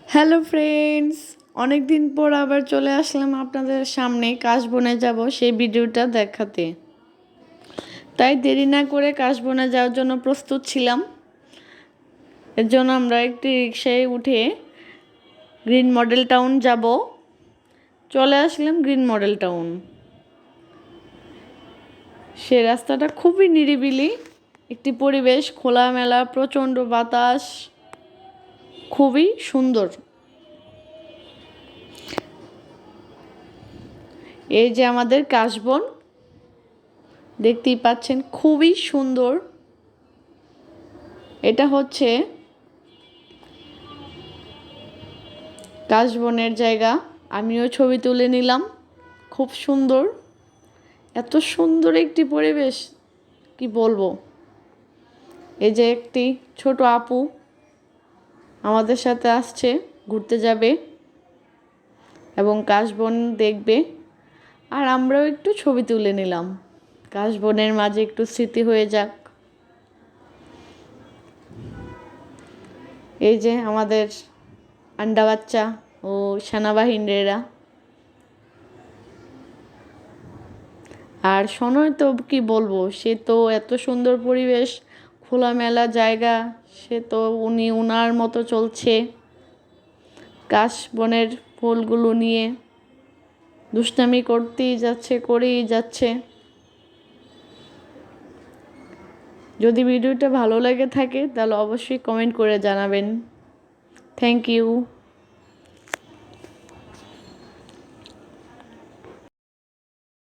Hello friends, অনেক দিন পর আবার চলে আসলাম আপনাদের সামনে কাশবনে যাব সেই ভিডিওটা দেখাতে। তাই দেরি না করে কাশবনে যাওয়ার জন্য প্রস্তুত ছিলাম। এর জন্য আমরা একটি রিক্সায় উঠে গ্রিন মডেল টাউন যাব। চলে আসলাম গ্রিন মডেল টাউন। সে রাস্তাটা খুবই নিরিবিলি একটি পরিবেশ, খোলামেলা, প্রচণ্ড বাতাস, খুবই সুন্দর। এই যে আমাদের কাশবন, দেখতেই পাচ্ছেন খুবই সুন্দর। এটা হচ্ছে কাশবনের জায়গা। আমিও ছবি তুলে নিলাম, খুব সুন্দর। এত সুন্দর একটি পরিবেশ কি বলবো। এই যে একটি ছোট আপু আমাদের সাথে আসছে, ঘুরতে যাবে এবং কাশবন দেখবে, আর আমরাও একটু ছবি তুলে নিলাম। কাশবনের মাঝে একটু স্মৃতি হয়ে যাক। এই যে আমাদের আন্ডা বাচ্চা ও সেনাবাহিনীরা। আর সনয় তো কি বলবো, সে তো এত সুন্দর পরিবেশ, খোলামেলা জায়গা, সে তো উনি উনার মতো চলছে কাশবনের ফুলগুলো নিয়ে, দুষ্টামি করতেই যাচ্ছে, করেই যাচ্ছে। যদি ভিডিওটা ভালো লেগে থাকে তাহলে অবশ্যই কমেন্ট করে জানাবেন। Thank you.